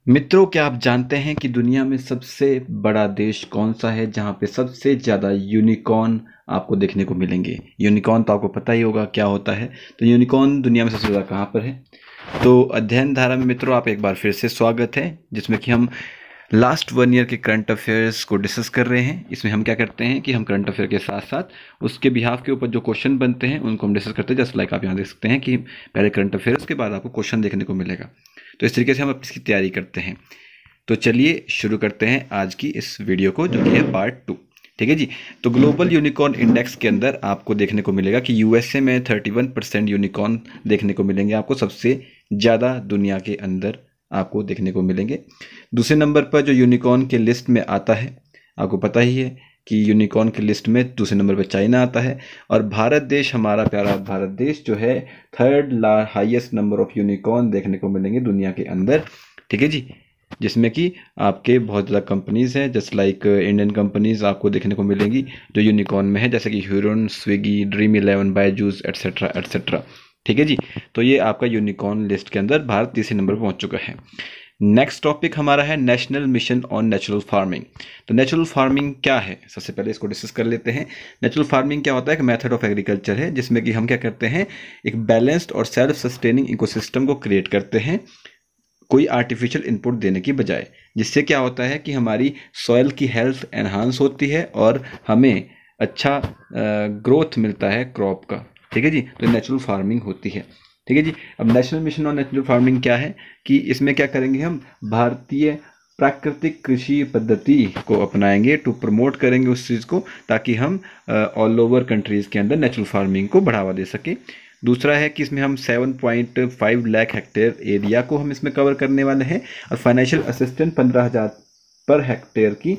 मित्रों, क्या आप जानते हैं कि दुनिया में सबसे बड़ा देश कौन सा है जहां पे सबसे ज़्यादा यूनिकॉर्न आपको देखने को मिलेंगे। यूनिकॉर्न तो आपको पता ही होगा क्या होता है। तो यूनिकॉर्न दुनिया में सबसे ज़्यादा कहां पर है? तो अध्ययन धारा में मित्रों आप एक बार फिर से स्वागत है, जिसमें कि हम लास्ट 1 ईयर के करंट अफेयर्स को डिस्कस कर रहे हैं। इसमें हम क्या करते हैं कि हम करंट अफेयर के साथ साथ उसके बिहाफ के ऊपर जो क्वेश्चन बनते हैं उनको हम डिस्कस करते हैं। जस्ट लाइक आप यहाँ देख सकते हैं कि पहले करंट अफेयर्स के बाद आपको क्वेश्चन देखने को मिलेगा। तो इस तरीके से हम इसकी तैयारी करते हैं। तो चलिए शुरू करते हैं आज की इस वीडियो को, जो कि है पार्ट 2। ठीक है जी। तो ग्लोबल यूनिकॉर्न इंडेक्स के अंदर आपको देखने को मिलेगा कि यूएसए में 31% यूनिकॉर्न देखने को मिलेंगे आपको, सबसे ज़्यादा दुनिया के अंदर आपको देखने को मिलेंगे। दूसरे नंबर पर जो यूनिकॉर्न के लिस्ट में आता है, आपको पता ही है कि यूनिकॉर्न की लिस्ट में दूसरे नंबर पर चाइना आता है। और भारत देश, हमारा प्यारा भारत देश जो है, third highest number of unicorn देखने को मिलेंगे दुनिया के अंदर। ठीक है जी। जिसमें कि आपके बहुत ज़्यादा कंपनीज़ हैं, जस्ट लाइक इंडियन कंपनीज़ आपको देखने को मिलेंगी जो यूनिकॉर्न में है, जैसे कि Hurun, Swiggy, Dream Eleven, Byju's etcetera etcetera. ठीक है जी। तो ये आपका यूनिकॉर्न लिस्ट के अंदर भारत तीसरे नंबर पर पहुंच चुका है। नेक्स्ट टॉपिक हमारा है national mission on natural farming. तो नेचुरल फार्मिंग क्या है, सबसे पहले इसको डिस्कस कर लेते हैं। नेचुरल फार्मिंग क्या होता है? एक मेथड ऑफ एग्रीकल्चर है जिसमें कि हम क्या करते हैं, एक बैलेंस्ड और सेल्फ सस्टेनिंग इकोसिस्टम को क्रिएट करते हैं, कोई आर्टिफिशियल इनपुट देने की बजाय। जिससे क्या होता है कि हमारी सॉइल की हेल्थ एनहांस होती है और हमें अच्छा ग्रोथ मिलता है क्रॉप का। ठीक है जी। तो नेचुरल फार्मिंग होती है। ठीक है जी। अब national mission on natural farming क्या है कि इसमें क्या करेंगे, हम भारतीय प्राकृतिक कृषि पद्धति को अपनाएंगे, टू प्रमोट करेंगे उस चीज़ को, ताकि हम ऑल ओवर कंट्रीज़ के अंदर नेचुरल फार्मिंग को बढ़ावा दे सकें। दूसरा है कि इसमें हम 7.5 लाख हेक्टेयर एरिया को हम इसमें कवर करने वाले हैं, और फाइनेंशियल असिस्टेंस 15,000 पर हेक्टेयर की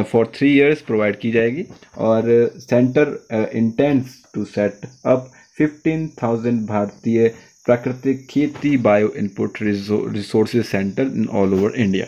फॉर 3 ईयर्स प्रोवाइड की जाएगी। और centre intends to set up 15,000 भारतीय प्राकृतिक खेती bio input resources centre in all over India.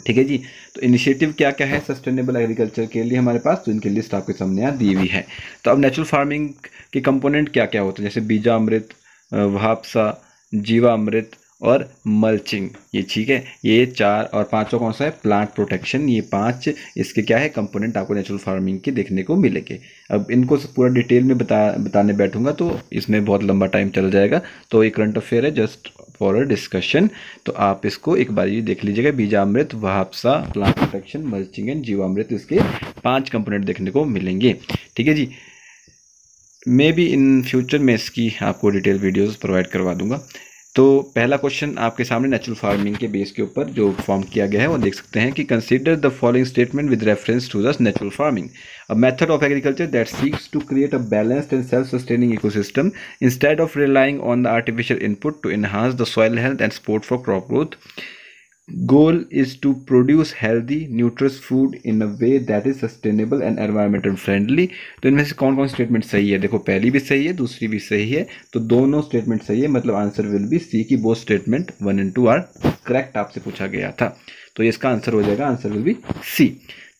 ठीक है जी। तो इनिशिएटिव क्या क्या है सस्टेनेबल एग्रीकल्चर के लिए हमारे पास, तो इनकी लिस्ट आपके सामने यहाँ दी हुई है। तो अब नेचुरल फार्मिंग के कंपोनेंट क्या क्या होते हैं, जैसे बीजामृत, वहापसा, जीवामृत और मल्चिंग। ये ठीक है, ये 4 और 5 कौन सा है, प्लांट प्रोटेक्शन। ये 5 इसके क्या है कंपोनेंट आपको नेचुरल फार्मिंग के देखने को मिलेंगे। अब इनको पूरा डिटेल में बताने बैठूंगा तो इसमें बहुत लंबा टाइम चल जाएगा। तो ये करंट अफेयर है जस्ट फॉर अ डिस्कशन, तो आप इसको एक बार ये देख लीजिएगा। Bijamrit, Whapasa, plant protection, mulching and Jeevamrit, इसके 5 कंपोनेंट देखने को मिलेंगे। ठीक है जी। मे बी इन फ्यूचर में इसकी आपको डिटेल वीडियोस प्रोवाइड करवा दूंगा। तो पहला क्वेश्चन आपके सामने नेचुरल फार्मिंग के बेस के ऊपर जो फॉर्म किया गया है वो देख सकते हैं कि consider the following statement with reference to the natural farming, a method of agriculture that seeks to create a balanced and self sustaining ecosystem instead of relying on the artificial input to enhance the soil health and support for crop growth. Goal is to produce healthy, nutritious food in a way that is sustainable and environmental friendly। तो इनमें से कौन कौन statement सही है? देखो, पहली भी सही है, दूसरी भी सही है, तो दोनों स्टेटमेंट सही है। मतलब आंसर विल बी सी की both statement 1 and 2 are correct आपसे पूछा गया था, तो इसका आंसर हो जाएगा, आंसर विल बी सी।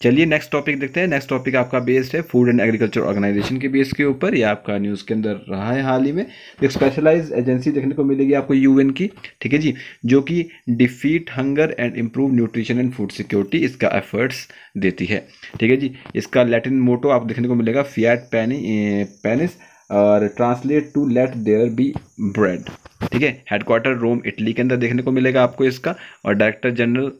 चलिए नेक्स्ट टॉपिक देखते हैं। नेक्स्ट टॉपिक आपका बेस्ड है फूड एंड एग्रीकल्चर ऑर्गेनाइजेशन के बेस के ऊपर। ये आपका न्यूज़ के अंदर रहा है हाल ही में। एक स्पेशलाइज एजेंसी देखने को मिलेगी आपको यूएन की, ठीक है जी, जो कि defeat hunger and improve nutrition and food security इसका एफर्ट्स देती है। ठीक है जी। इसका लैटिन मोटो आपको देखने को मिलेगा फिएट पेनिस, और translate to let there be bread. ठीक है। हेडक्वार्टर रोम इटली के अंदर देखने को मिलेगा आपको इसका, और डायरेक्टर जनरल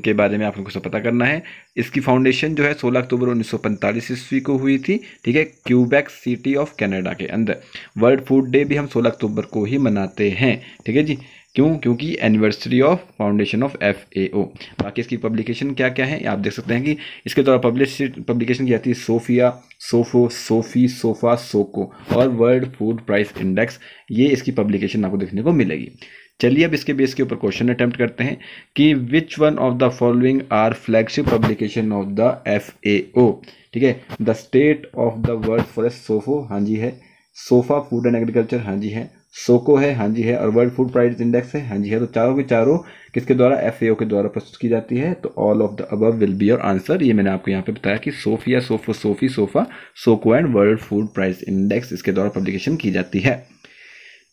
के बारे में आपको कुछ पता करना है। इसकी फाउंडेशन जो है 16 अक्टूबर 1945 ईस्वी को हुई थी। ठीक है। क्यूबेक सिटी ऑफ कनाडा के अंदर। वर्ल्ड फूड डे भी हम 16 अक्टूबर को ही मनाते हैं। ठीक है जी। क्यों? क्योंकि anniversary of foundation of FAO. बाकी इसकी पब्लिकेशन क्या क्या है आप देख सकते हैं कि इसके द्वारा पब्लिकेशन की जाती है सोफिया, सोफो, सोफी, सोफा, सोको और वर्ल्ड फूड प्राइस इंडेक्स। ये इसकी पब्लिकेशन आपको देखने को मिलेगी। चलिए अब इसके बेस के ऊपर क्वेश्चन अटेम्प्ट करते हैं कि which one of the following are flagship publication of the FAO. ठीक है। The state of the world forest, SOFO, हाँ जी है। सोफा फूड एंड एग्रीकल्चर, हाँ जी है। सोको है, हाँ जी है। और वर्ल्ड फूड प्राइस इंडेक्स है, हाँ जी है। तो चारों के चारों किसके द्वारा? एफएओ के द्वारा प्रस्तुत की जाती है। तो all of the above will be your answer. ये मैंने आपको यहाँ पे बताया कि सोफिया, सोफो, सोफी, सोफा, सोको and world food price index इसके द्वारा पब्लिकेशन की जाती है।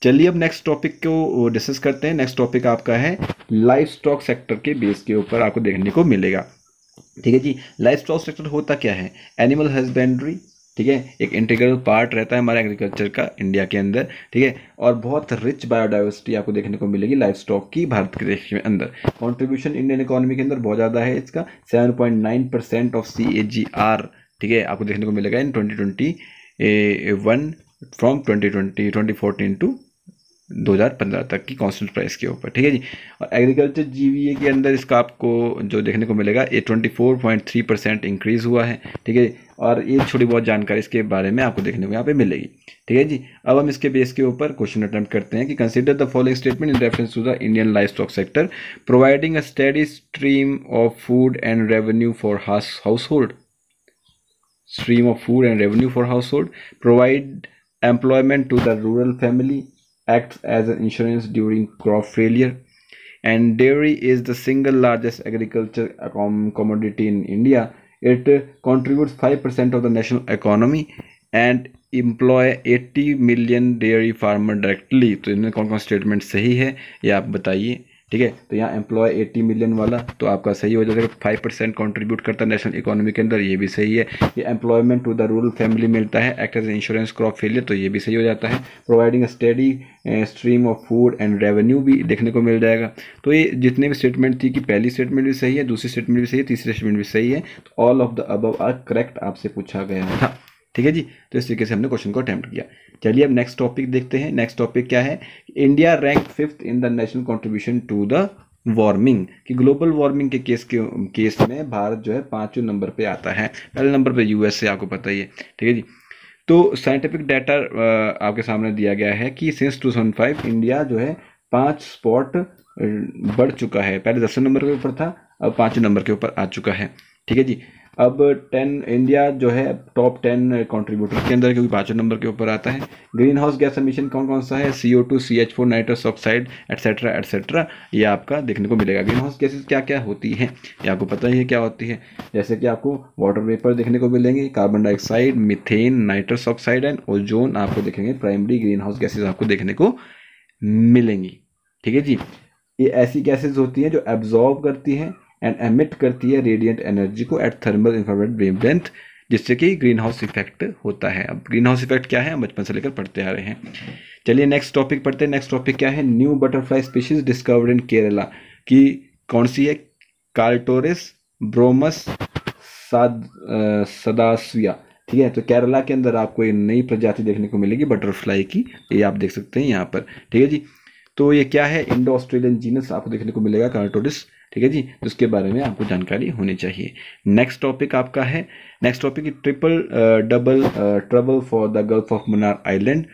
चलिए अब नेक्स्ट टॉपिक को डिस्कस करते हैं। नेक्स्ट टॉपिक आपका है लाइफ स्टॉक सेक्टर के बेस के ऊपर आपको देखने को मिलेगा। ठीक है जी, लाइफ स्टॉक सेक्टर होता क्या है? एनिमल हस्बेंड्री, ठीक है, एक इंटीग्रल पार्ट रहता है हमारे एग्रीकल्चर का इंडिया के अंदर, ठीक है, और बहुत रिच बायोडाइवर्सिटी आपको देखने को मिलेगी लाइफ स्टॉक की भारत के देश के अंदर। कंट्रीब्यूशन इंडियन इकोनॉमी के अंदर बहुत ज़्यादा है इसका, 7.9% ऑफ CAGR, ठीक है, आपको देखने को मिलेगा इन 2021 फ्रॉम 2014 टू 2015 तक की कांस्टेंट प्राइस के ऊपर। ठीक है जी, और एग्रीकल्चर GVA के अंदर इसका आपको जो देखने को मिलेगा ये 24.3% इंक्रीज हुआ है। ठीक है, और ये छोटी बहुत जानकारी इसके बारे में आपको देखने को यहाँ पे मिलेगी। ठीक है जी, अब हम इसके बेस के ऊपर क्वेश्चन अटेम्प्ट करते हैं कि consider the following statement in reference to the Indian livestock sector, providing a steady stream of food and revenue for household, stream of food and revenue for household, provide employment to the rural family, acts as an insurance during crop failure, and dairy is the single largest agriculture commodity in India. It contributes 5% of the national economy and employ 80 million dairy farmer directly। तो इनमें कौन कौन statement सही है ये आप बताइए। ठीक है, तो यहाँ एम्प्लॉय 80 मिलियन वाला तो आपका सही हो जाएगा, 5% कंट्रीब्यूट करता है नेशनल इकोनॉमी के अंदर, ये भी सही है। ये employment to the rural family मिलता है, act as insurance crop failure, तो ये भी सही हो जाता है। Providing a steady stream of food and revenue भी देखने को मिल जाएगा। तो ये जितने भी स्टेटमेंट थी कि पहली स्टेटमेंट भी सही है, दूसरी स्टेटमेंट भी सही है, तीसरी स्टेटमेंट भी सही है, तो all of the above are correct आपसे पूछा गया था। ठीक है जी, तो इस तरीके से हमने क्वेश्चन को अटेम्प्ट किया। चलिए अब नेक्स्ट टॉपिक देखते हैं। नेक्स्ट टॉपिक क्या है? India rank 5th in the national contribution to the warming, कि ग्लोबल वार्मिंग के केस में भारत जो है 5वें नंबर पे आता है। पहले नंबर पे USA, आपको पता ही है। ठीक है जी, तो साइंटिफिक डाटा आपके सामने दिया गया है कि सिंस 2005 इंडिया जो है 5 स्पॉट बढ़ चुका है। पहले 10वें नंबर के ऊपर था, अब 5वें नंबर के ऊपर आ चुका है। ठीक है जी, अब 10 इंडिया जो है टॉप 10 कंट्रीब्यूटर के अंदर, क्योंकि 5वें नंबर के ऊपर आता है। ग्रीन हाउस गैस एमिशन कौन कौन सा है? CO2, CH4, nitrous oxide etcetera etcetera, ये आपका देखने को मिलेगा। ग्रीन हाउस गैसेज क्या क्या होती हैं ये आपको पता ही है क्या होती है, जैसे कि आपको वाटर वेपर देखने को मिलेंगे, carbon dioxide, methane, nitrous oxide and ozone आपको देखेंगे, प्राइमरी ग्रीन हाउस गैसेज आपको देखने को मिलेंगी। ठीक है जी, ये ऐसी गैसेज होती हैं जो एब्जॉर्ब करती हैं एंड एमिट करती है रेडिएंट एनर्जी को एट थर्मल इंफ्रारेड वेवलेंथ, जिससे कि ग्रीन हाउस इफेक्ट होता है। अब ग्रीन हाउस इफेक्ट क्या है, हम बचपन से लेकर पढ़ते आ रहे हैं। चलिए नेक्स्ट टॉपिक पढ़ते हैं। नेक्स्ट टॉपिक क्या है? New butterfly species discovered in Kerala, की कौन सी है? कार्टोरिस ब्रोमस सदासिया। ठीक है, तो केरला के अंदर आपको ये नई प्रजाति देखने को मिलेगी बटरफ्लाई की, ये आप देख सकते हैं यहाँ पर। ठीक है जी, तो ये क्या है? इंडो ऑस्ट्रेलियन जीनस आपको देखने को मिलेगा कार्टोरिस। ठीक है जी, तो उसके बारे में आपको जानकारी होनी चाहिए। नेक्स्ट टॉपिक आपका है, next topic triple double trouble for the gulf of Mannar island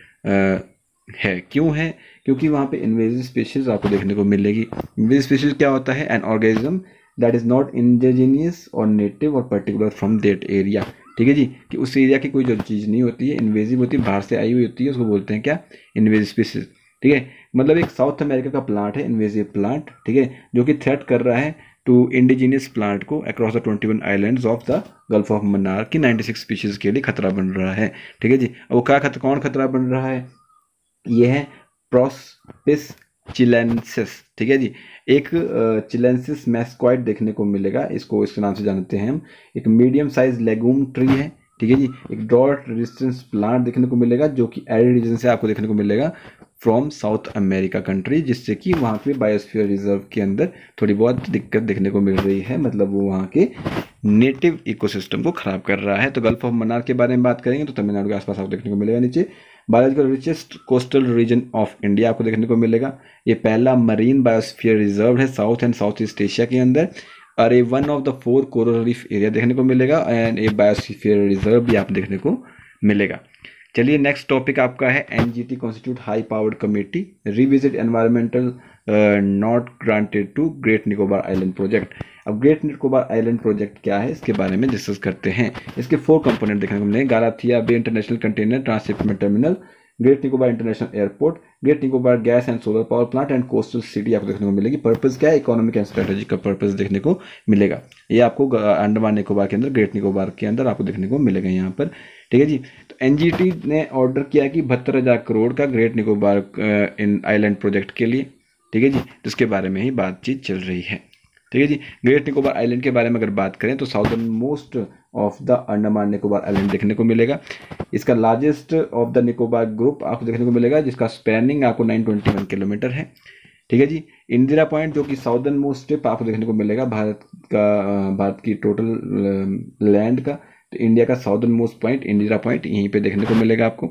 है। क्यों है? क्योंकि वहाँ पे इन्वेजिव स्पीशीज आपको देखने को मिलेगी। इन्वेजिव स्पीशीज क्या होता है? An organism that is not indigenous और नेटिव और पर्टिकुलर फ्रॉम दैट एरिया। ठीक है जी, कि उस एरिया की कोई जो चीज़ नहीं होती है, इन्वेजिव होती है, बाहर से आई हुई होती है, उसको बोलते हैं क्या? Invasive species. ठीक है, मतलब एक साउथ अमेरिका का प्लांट है इन्वेजिव प्लांट, ठीक है, जो कि थ्रेट कर रहा है टू इंडिजीनियस प्लांट को across the 21 islands of the gulf of Mannar की 96 स्पीशीज के लिए खतरा बन रहा है। ठीक है जी, अब वो क्या कौन खतरा बन रहा है? ये है प्रोस्पिस चिलेंसिस। ठीक है जी, एक चिलेंसिस मैस्क्वाइड देखने को मिलेगा, इसको इसके नाम से जानते हैं हम। एक मीडियम साइज लेगूम ट्री है। ठीक है जी, एक ड्रॉट रेजिस्टेंस प्लांट देखने को मिलेगा, जो कि एरिड रीजन से आपको देखने को मिलेगा फ्रॉम साउथ अमेरिका कंट्री, जिससे कि वहाँ पे बायोस्फीयर रिजर्व के अंदर थोड़ी बहुत दिक्कत देखने को मिल रही है, मतलब वो वहाँ के नेटिव इकोसिस्टम को खराब कर रहा है। तो गल्फ ऑफ मन्नार के बारे में बात करेंगे तो तमिलनाडु के आसपास आपको देखने को मिलेगा। नीचे biological richest coastal region of India आपको देखने को मिलेगा। ये पहला मरीन बायोस्फीयर रिजर्व है south and south east Asia के अंदर, और ये 1 of the 4 coral reef area देखने को मिलेगा, एंड ये बायोस्फीयर रिजर्व भी आप देखने को मिलेगा। चलिए नेक्स्ट टॉपिक आपका है NGT constitute high powered committee revisit environmental not granted to great Nicobar island project. अब ग्रेट निकोबार आइलैंड प्रोजेक्ट क्या है, इसके बारे में डिस्कस करते हैं। इसके 4 कंपोनेंट देखने को मिलेंगे। Galathea bay international container transshipment terminal, great Nicobar international airport, great Nicobar gas and solar power plant and coastal city आपको देखने को मिलेगी। पर्पस क्या है? इकोनॉमिक एंड स्ट्रेटेजिक का पर्पस देखने को मिलेगा। ये आपको अंडमान निकोबार के अंदर, ग्रेट निकोबार के अंदर आपको देखने को मिलेगा यहाँ पर, ठीक है जी। तो एनजीटी ने ऑर्डर किया कि 72,000 करोड़ का ग्रेट निकोबार इन आइलैंड प्रोजेक्ट के लिए, ठीक है जी। जिसके बारे में ही बातचीत चल रही है, ठीक है जी। ग्रेट निकोबार आइलैंड के बारे में अगर बात करें तो southern most of the Andaman Nicobar island देखने को मिलेगा। इसका largest of the Nicobar group आपको देखने को मिलेगा, जिसका स्पैनिंग आपको 921 किलोमीटर है, ठीक है जी। इंदिरा पॉइंट जो कि साउदर्न मोस्ट टिप आपको देखने को मिलेगा भारत की टोटल लैंड का, तो इंडिया का southern most point Indira point यहीं पे देखने को मिलेगा आपको।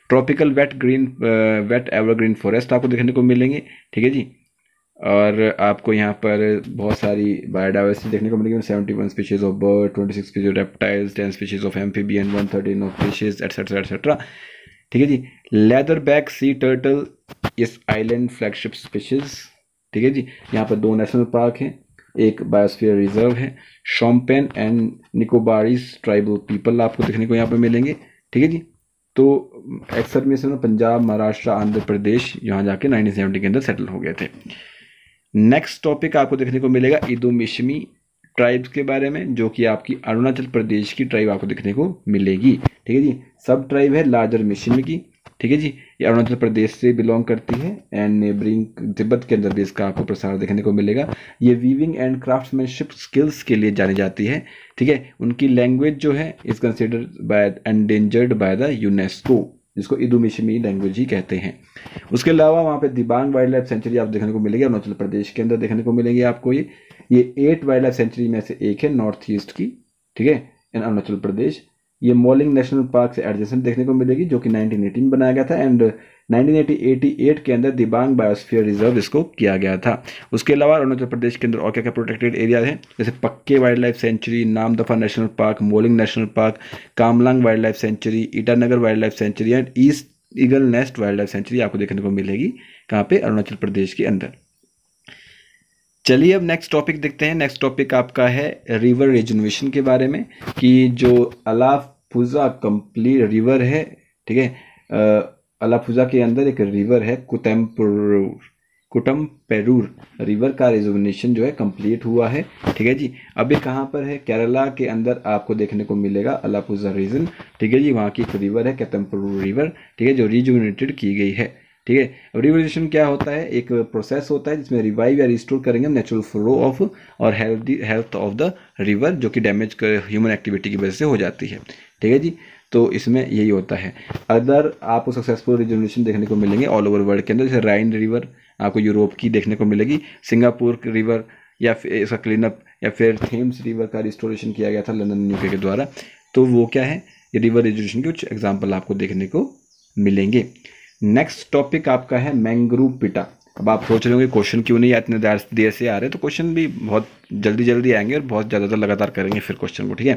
ट्रॉपिकल वेट एवरग्रीन फॉरेस्ट आपको देखने को मिलेंगे, ठीक है जी। और आपको यहाँ पर बहुत सारी बायोडाइवर्सिटी देखने को मिलेगी। 71 species of bird, 26 species of reptiles, 10 species of amphibian, 113 of fishes, etcetera etcetera, ठीक है जी। लेदर बैक सी टर्टल इस आइलैंड फ्लैगशिप स्पीशीज, ठीक है जी। यहाँ पर 2 नेशनल पार्क हैं, एक बायोस्फीयर रिजर्व है। Shompen and Nicobarese tribal people आपको देखने को यहाँ पर मिलेंगे, ठीक है जी। तो अक्सर में से पंजाब, महाराष्ट्र, आंध्र प्रदेश यहाँ जाके 1970 के अंदर सेटल हो गए थे। नेक्स्ट टॉपिक आपको देखने को मिलेगा इदोमिश्मी ट्राइब्स के बारे में, जो कि आपकी अरुणाचल प्रदेश की ट्राइब आपको देखने को मिलेगी, ठीक है जी। सब ट्राइब है लार्जर मिश्मी की, ठीक है जी। ये अरुणाचल प्रदेश से बिलोंग करती है एंड नेबरिंग तिब्बत के अंदर भी इसका आपको प्रसार देखने को मिलेगा। ये वीविंग एंड क्राफ्ट्समैनशिप स्किल्स के लिए जानी जाती है, ठीक है। उनकी लैंग्वेज जो है is considered bye endangered by the UNESCO, जिसको इदोमिश्मी लैंग्वेज ही कहते हैं। उसके अलावा वहाँ पे दिबांग वाइल्ड लाइफ सेंचुरी आप देखने को मिलेगी, अरुणाचल प्रदेश के अंदर देखने को मिलेंगे आपको। ये 8 वाइल्ड लाइफ सेंचुरी में से एक है नॉर्थ ईस्ट की, ठीक है, इन अरुणाचल प्रदेश। ये मोलिंग नेशनल पार्क से एडजेसेंट देखने को मिलेगी, जो कि 1918 में बनाया गया था एंड 1988 के अंदर दिबांग बायोस्फीयर रिजर्व इसको किया गया था। उसके अलावा अरुणाचल प्रदेश के अंदर और क्या क्या प्रोटेक्टेड एरिया है, जैसे पक्के wild life sanctuary, Namdapha national park, moulding national park, Kamlang wild life sanctuary, Itanagar wild life sanctuary and east eagle nest wild life sanctuary आपको देखने को मिलेगी। कहाँ पे? अरुणाचल प्रदेश के अंदर। चलिए अब नेक्स्ट टॉपिक देखते हैं। नेक्स्ट टॉपिक आपका है रिवर रिजर्वेशन के बारे में, कि जो अलाफुजा कंप्लीट रिवर है, ठीक है। अलाफुजा के अंदर एक रिवर है कुटम्पेरूर रिवर का रिजर्वेशन जो है कंप्लीट हुआ है, ठीक है जी। अब ये कहाँ पर है? केरला के अंदर आपको देखने को मिलेगा अलाफुजा रीजन, ठीक है जी। वहाँ की एक रिवर है कुटम्पेरूर रिवर, ठीक है, जो रिजुवेनेटेड की गई है, ठीक है। अब रिवोल्यूशन क्या होता है? एक प्रोसेस होता है जिसमें रिवाइव या रिस्टोर करेंगे नेचुरल फ्लो ऑफ और हेल्थ ऑफ द रिवर, जो कि डैमेज ह्यूमन एक्टिविटी की वजह से हो जाती है, ठीक है जी। तो इसमें यही होता है। अदर आपको सक्सेसफुल रिजोल्यूशन देखने को मिलेंगे ऑल ओवर वर्ल्ड के अंदर, जैसे राइन रिवर आपको यूरोप की देखने को मिलेगी, सिंगापुर रिवर या फिर इसका क्लीन अप, या फिर थेम्स रिवर का रिस्टोरेशन किया गया था लंदन यूके के द्वारा। तो वो क्या है? ये रिवर रिजोल्यूशन के कुछ एग्जाम्पल आपको देखने को मिलेंगे। नेक्स्ट टॉपिक आपका है मैंग्रोव पिटा। अब आप सोच रहे होंगे क्वेश्चन क्यों नहीं इतने देर से आ रहे हैं, तो क्वेश्चन भी बहुत जल्दी आएंगे और बहुत ज़्यादा लगातार करेंगे फिर क्वेश्चन को, ठीक है।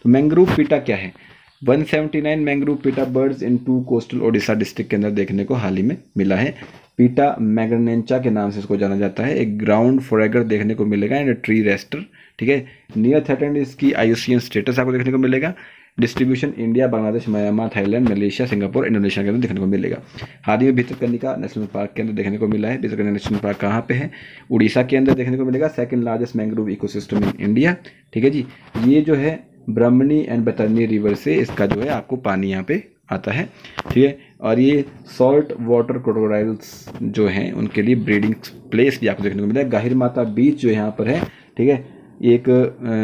तो मैंग्रोव पिटा क्या है? 179 मैंग्रोव पिटा बर्ड्स इन 2 कोस्टल ओडिशा डिस्ट्रिक्ट के अंदर देखने को हाल ही में मिला है। पीटा मैग्नेंचा के नाम से इसको जाना जाता है। एक ग्राउंड फोरेगर देखने को मिलेगा एंड ट्री रेस्टर, ठीक है। नियर थ्रेटेंड इसकी IUCN स्टेटस आपको देखने को मिलेगा। Distribution India, Bangladesh, Myanmar, Thailand, Malaysia, Singapore, Indonesia के अंदर देखने को मिलेगा। हाल ही में भितरकनिका नेशनल पार्क के अंदर देखने को मिला है। भितरकनिका नेशनल पार्क कहाँ पे है? उड़ीसा के अंदर देखने को मिलेगा। Second largest mangrove ecosystem in India, ठीक है जी। ये जो है ब्रह्मणी एंड बैतरणी रिवर से इसका जो है आपको पानी यहाँ पे आता है, ठीक है। और ये सॉल्ट वाटर क्रोकोडाइल्स जो हैं उनके लिए ब्रीडिंग प्लेस भी आपको देखने को मिलेगा। गाहिर माता बीच जो यहाँ पर है, ठीक है, एक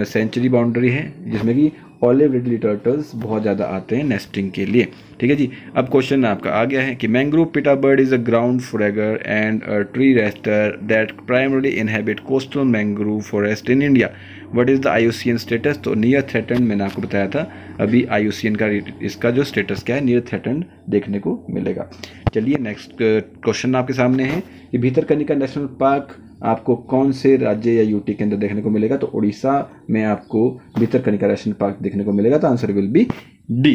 सेंचुरी बाउंड्री है जिसमें कि ऑलिव रिडली टर्टल्स बहुत ज़्यादा आते हैं नेस्टिंग के लिए, ठीक है जी। अब क्वेश्चन आपका आ गया है कि mangrove pitta bird is a ground forager and a tree rooster that primarily inhabit coastal mangrove forest in India. What is the IUCN status? तो नियर थ्रेटन्ड मैंने आपको बताया था, अभी IUCN का इसका जो स्टेटस क्या है, नियर थ्रेटन्ड देखने को मिलेगा। चलिए नेक्स्ट क्वेश्चन आपके सामने है कि भितरकनिका नेशनल पार्क आपको कौन से राज्य या यूटी के अंदर देखने को मिलेगा? तो उड़ीसा में आपको भितरकनिका नेशनल पार्क देखने को मिलेगा। तो आंसर विल बी डी,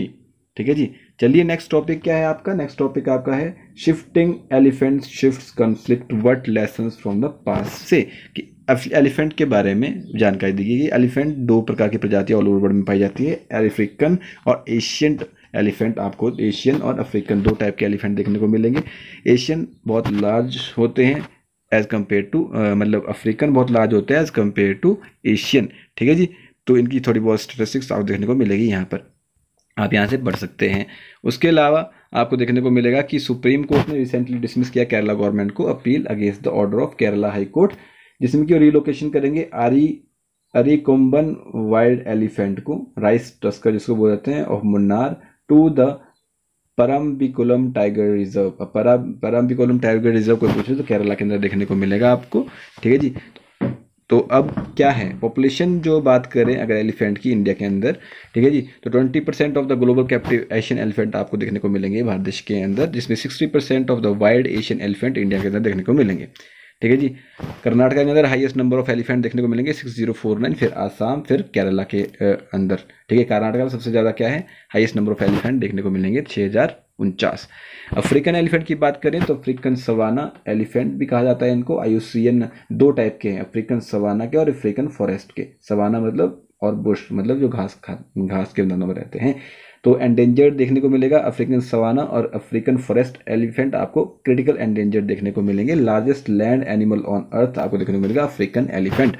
ठीक है जी। चलिए नेक्स्ट टॉपिक क्या है आपका? नेक्स्ट टॉपिक आपका है shifting elephant shifts conflict what lessons from the past से, कि एलिफेंट के बारे में जानकारी दी गई। एलिफेंट 2 प्रकार की प्रजातियां ऑल ओवर वर्ल्ड में पाई जाती है, अफ्रीकन और एशियन एलिफेंट आपको एशियन और अफ्रीकन दो टाइप के एलिफेंट देखने को मिलेंगे। एशियन बहुत लार्ज होते हैं एज कम्पेयर टू, मतलब अफ्रीकन बहुत लार्ज होते हैं एज कम्पेयर टू एशियन। ठीक है जी, तो इनकी थोड़ी बहुत स्टेटिस्टिक्स आपको देखने को मिलेगी यहाँ पर, आप यहाँ से पढ़ सकते हैं। उसके अलावा आपको देखने को मिलेगा कि सुप्रीम कोर्ट ने रिसेंटली डिसमिस किया केरला गवर्नमेंट को appeal against the order of Kerala high court, जिसमें कि वो रिलोकेशन करेंगे अरिकोम्बन वाइल्ड एलिफेंट को, राइस टस्कर जिसको बोलते हैं, of Munnar to the Parambikulam tiger reserve. Parambikulam tiger reserve को पूछे तो केरला के अंदर देखने को मिलेगा आपको। ठीक है जी, तो अब क्या है पॉपुलेशन जो बात करें अगर एलिफेंट की इंडिया के अंदर, ठीक है जी, तो 20% of the global captive Asian elephant आपको देखने को मिलेंगे भारत देश के अंदर, जिसमें 60% of the wild Asian elephant India के अंदर देखने को मिलेंगे। ठीक है जी, कर्नाटका के अंदर हाईएस्ट नंबर ऑफ एलिफेंट देखने को मिलेंगे 6049, फिर आसाम, फिर केरला के अंदर। ठीक है, कर्नाटका में सबसे ज़्यादा क्या है, हाईएस्ट नंबर ऑफ एलिफेंट देखने को मिलेंगे 6049। अफ्रीकन एलिफेंट की बात करें तो अफ्रीकन सवाना एलिफेंट भी कहा जाता है इनको। आईयूसीएन दो टाइप के हैं, अफ्रीकन सवाना के और अफ्रीकन फॉरेस्ट के। सवाना मतलब और बुश मतलब जो घास के मैदानों में रहते हैं। तो एंडेंजर्ड देखने को मिलेगा अफ्रीकन सवाना और अफ्रीकन फॉरेस्ट एलिफेंट आपको क्रिटिकल एंडेंजर्ड देखने को मिलेंगे। Largest land animal on earth आपको देखने को मिलेगा अफ्रीकन एलिफेंट।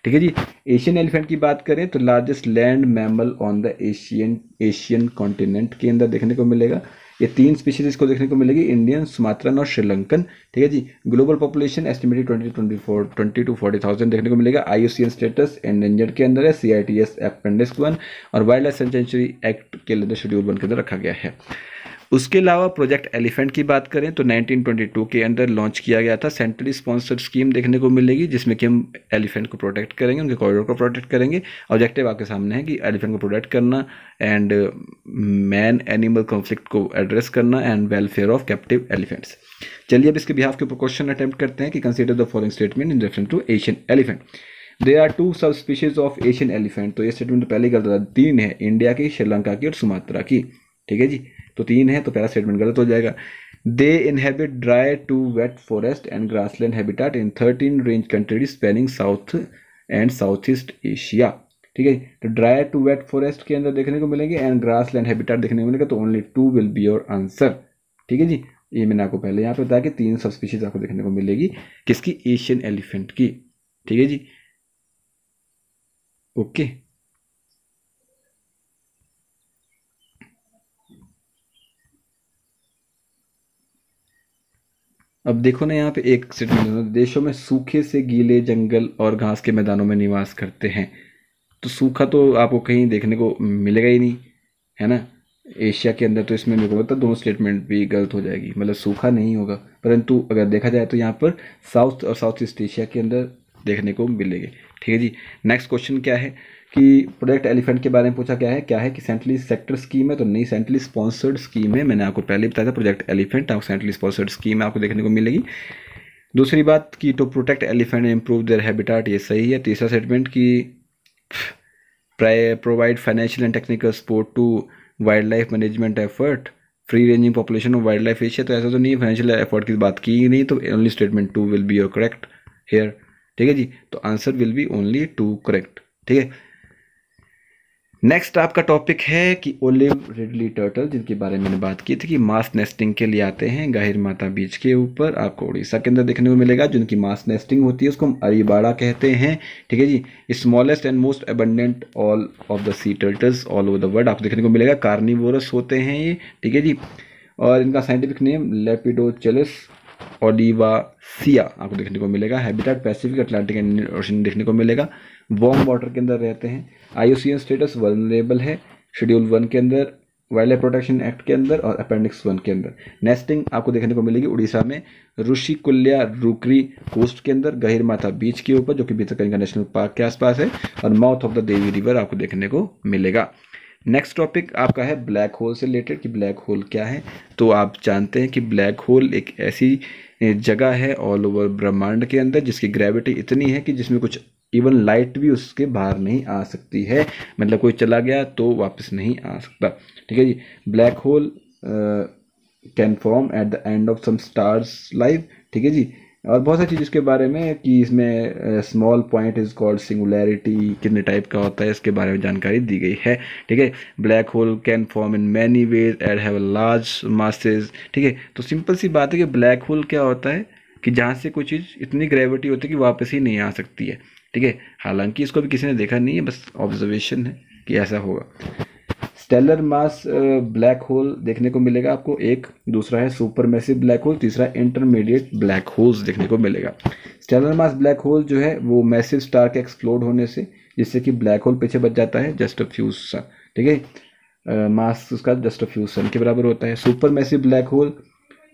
ठीक है जी, एशियन एलिफेंट की बात करें तो largest land mammal on the Asian continent के अंदर देखने को मिलेगा। ये 3 स्पीशीज इसको देखने को मिलेगी, इंडियन, सुमात्रन और श्रीलंकन। ठीक है जी, ग्लोबल पॉपुलेशन एस्टिमेटेड 20 to 40,000 देखने को मिलेगा। आईयूसीएन स्टेटस एंडेंजर्ड के अंदर है, CITES अपेंडिक्स 1 और वाइल्ड लाइफ सेंचुरी एक्ट के अंदर शेड्यूल 1 के अंदर रखा गया है। उसके अलावा प्रोजेक्ट एलिफेंट की बात करें तो 1922 के अंदर लॉन्च किया गया था। सेंट्रली स्पॉन्सर्ड स्कीम देखने को मिलेगी, जिसमें कि हम एलिफेंट को प्रोटेक्ट करेंगे, उनके कॉरिडोर को प्रोटेक्ट करेंगे। ऑब्जेक्टिव आपके सामने है कि एलिफेंट को प्रोटेक्ट करना एंड मैन एनिमल कॉन्फ्लिक्ट को एड्रेस करना and welfare of captive elephants. चलिए अब इसके बिहाफ के ऊपर क्वेश्चन अटेम्प्ट करते हैं कि consider the following statement in reference to Asian elephant. There are 2 सब स्पीशीज ऑफ एशियन एलिफेंट। तो ये स्टेटमेंट पहले गलत था, 3 है, इंडिया की, श्रीलंका की और सुमात्रा की। ठीक है जी, तो 3 है तो पहला स्टेटमेंट गलत हो जाएगा। They inhabit dry to wet forest and grassland habitat in 13 range countries spanning south and south east Asia. ठीक है, तो ड्राई टू वेट फॉरेस्ट के अंदर देखने को मिलेंगे एंड ग्रासलैंड हैबिटेट देखने को मिलेगा, तो only 2 will be your answer. ठीक है जी, ये मैंने आपको पहले यहाँ पे बताया कि 3 सब स्पीशीज आपको देखने को मिलेगी किसकी, एशियन एलिफेंट की। ठीक है जी, ओके। अब देखो ना यहाँ पे एक स्टेटमेंट, देशों में सूखे से गीले जंगल और घास के मैदानों में निवास करते हैं। तो सूखा तो आपको कहीं देखने को मिलेगा ही नहीं, है ना, एशिया के अंदर। तो इसमें मेरे को लगता है दोनों स्टेटमेंट भी गलत हो जाएगी, मतलब सूखा नहीं होगा। परंतु अगर देखा जाए तो यहाँ पर साउथ और साउथ ईस्ट एशिया के अंदर देखने को मिलेगी। ठीक है जी, नेक्स्ट क्वेश्चन क्या है कि प्रोजेक्ट एलिफेंट के बारे में पूछा क्या है कि सेंट्रली सेक्टर स्कीम है, तो नहीं, सेंट्रली स्पॉन्सर्ड स्कीम है। मैंने आपको पहले बताया था प्रोजेक्ट एलिफेंट आपको सेंट्रली स्पॉन्सर्ड स्कीम आपको देखने को मिलेगी। दूसरी बात की to protect elephant improve their habitat, ये सही है। तीसरा स्टेटमेंट की provide financial and technical support to wildlife management effort, free ranging population of wildlife Asia, तो ऐसा तो नहीं है, फाइनेंशियल एफर्ट की बात की ही नहीं, तो only statement 2 will be your correct here. ठीक है जी, तो answer will B only 2 correct. ठीक है, नेक्स्ट आपका टॉपिक है कि ओलिव रिडली टर्टल, जिनके बारे में मैंने बात की थी कि मास नेस्टिंग के लिए आते हैं गाहिर माता बीच के ऊपर, आपको उड़ीसा के अंदर देखने को मिलेगा। जिनकी मास नेस्टिंग होती है उसको हम अरीबाड़ा कहते हैं। ठीक है जी, smallest and most abundant all of the sea turtles all over the world आपको देखने को मिलेगा। कार्निवोरस होते हैं ये। ठीक है जी, और इनका साइंटिफिक नेम लेपिडोचेलिस ओलिवासिया आपको देखने को मिलेगा। Habitat Pacific, Atlantic and ocean देखने को मिलेगा। वार्म वाटर के अंदर रहते हैं। आईयूसीएन स्टेटस वल्नरेबल है शेड्यूल 1 के अंदर, वाइल्ड लाइफ प्रोटेक्शन एक्ट के अंदर और अपेंडिक्स 1 के अंदर। नेस्टिंग आपको देखने को मिलेगी उड़ीसा में ऋषिकुल्या रुकरी कोस्ट के अंदर, गहिर माथा बीच के ऊपर जो कि भितरकनिका नेशनल पार्क के आसपास है, और mouth of the Devi river आपको देखने को मिलेगा। नेक्स्ट टॉपिक आपका है ब्लैक होल से रिलेटेड कि ब्लैक होल क्या है। तो आप जानते हैं कि ब्लैक होल एक ऐसी जगह है ऑल ओवर ब्रह्मांड के अंदर जिसकी ग्रेविटी इतनी है कि जिसमें कुछ इवन लाइट भी उसके बाहर नहीं आ सकती है, मतलब कोई चला गया तो वापस नहीं आ सकता। ठीक है जी, black hole can form at the end of some star's life. ठीक है जी, और बहुत सारी चीज़ इसके बारे में कि इसमें small point is called singularity, कितने टाइप का होता है इसके बारे में जानकारी दी गई है। ठीक है, black hole can form in many ways and have large masses. ठीक है, तो सिंपल सी बात है कि ब्लैक होल क्या होता है कि जहाँ से कोई चीज़ इतनी ग्रेविटी होती है कि वापस ही नहीं आ सकती है। ठीक है, हालांकि इसको भी किसी ने देखा नहीं है, बस ऑब्जर्वेशन है कि ऐसा होगा। स्टेलर मास ब्लैक होल देखने को मिलेगा आपको एक, दूसरा है सुपर मैसिव ब्लैक होल, तीसरा इंटरमीडिएट ब्लैक होल्स देखने को मिलेगा। स्टेलर मास ब्लैक होल जो है वो मैसिव स्टार के एक्सप्लोड होने से, जिससे कि ब्लैक होल पीछे बच जाता है जस्ट अ फ्यू सन। ठीक है, मास उसका जस्ट अ फ्यू सन के बराबर होता है। Super massive black hole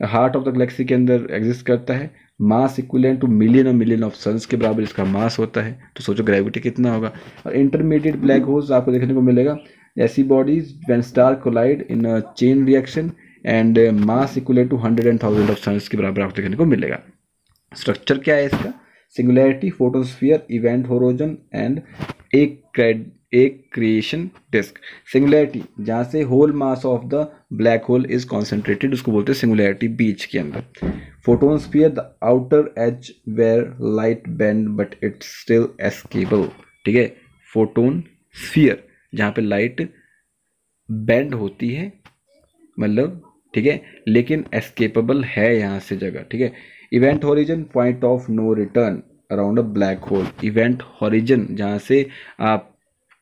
heart of the galaxy के अंदर एग्जिस्ट करता है, mass equivalent to million of suns के बराबर इसका मास होता है, तो सोचो ग्रेविटी कितना होगा। और इंटरमीडिएट ब्लैक होल्स आपको देखने को मिलेगा ऐसी bodies when star collide in a chain reaction and mass equivalent to 100 and 1000 of suns के बराबर आपको देखने को मिलेगा। स्ट्रक्चर क्या है इसका? Singularity, photosphere, event horizon and accretion disc. Singularity जहाँ से whole mass of the black hole is concentrated, उसको बोलते हैं सिंगुलैरिटी बीच के अंदर। Photosphere the outer edge where light bend but it's still escapable. ठीक है, फोटोन स्फीयर जहाँ पे लाइट बेंड होती है, मतलब ठीक है, लेकिन एस्केपेबल है यहाँ से जगह। ठीक है, event horizon point of no return around a black hole. Event horizon जहाँ से आप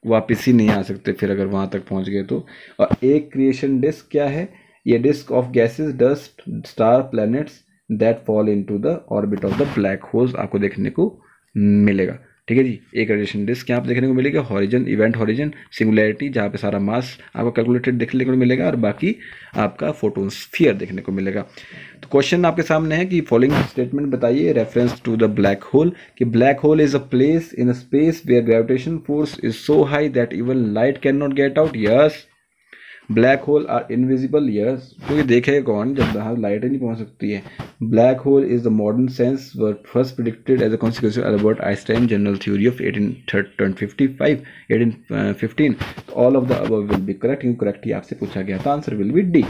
वापस ही नहीं आ सकते फिर अगर वहाँ तक पहुँच गए तो। और एक क्रिएशन डिस्क क्या है? ये disk of gases, dust, star, planets that fall into the orbit of the black holes आपको देखने को मिलेगा। ठीक है जी, एक रेडिएशन डिस्क यहाँ पे देखने को मिलेगा, हॉरिजन, इवेंट हॉरिजन, सिंगुलैरिटी जहाँ पे सारा मास आपको कैलकुलेटेड देखने को मिलेगा, और बाकी आपका फोटोन स्फीयर देखने को मिलेगा। तो क्वेश्चन आपके सामने है कि फॉलोइंग स्टेटमेंट बताइए reference to the black hole, कि black hole is a place in a space where gravitation force is so high that even light can not get out. Yes. Black hole are invisible. Yes, क्योंकि देखेगा कौन जब वहाँ light ही नहीं पहुँच सकती है। Black hole is the modern sense were first predicted as a consequence Albert Einstein general theory of 1815। तो all of the above will be correct, incorrect ही आपसे पूछा गया था, answer will be D.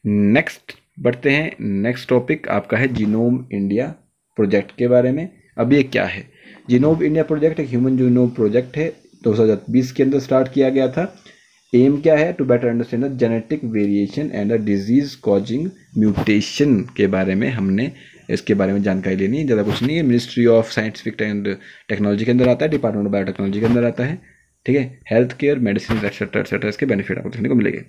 Next बढ़ते हैं, नेक्स्ट टॉपिक आपका है जीनोम इंडिया प्रोजेक्ट के बारे में। अब ये क्या है? जीनोम इंडिया प्रोजेक्ट एक ह्यूमन जीनोम प्रोजेक्ट है, 2020 के अंदर स्टार्ट किया गया था। एम क्या है? To better understand the genetic variation and a disease causing mutation के बारे में हमने इसके बारे में जानकारी लेनी है। ज़्यादा कुछ नहीं है, ministry of scientific and technology के अंदर आता है, डिपार्टमेंट ऑफ बायोटेक्नोलॉजी के अंदर आता है। ठीक है, health care, medicine etcetera etcetera इसके बेनिफिट आपको देखने को मिलेंगे।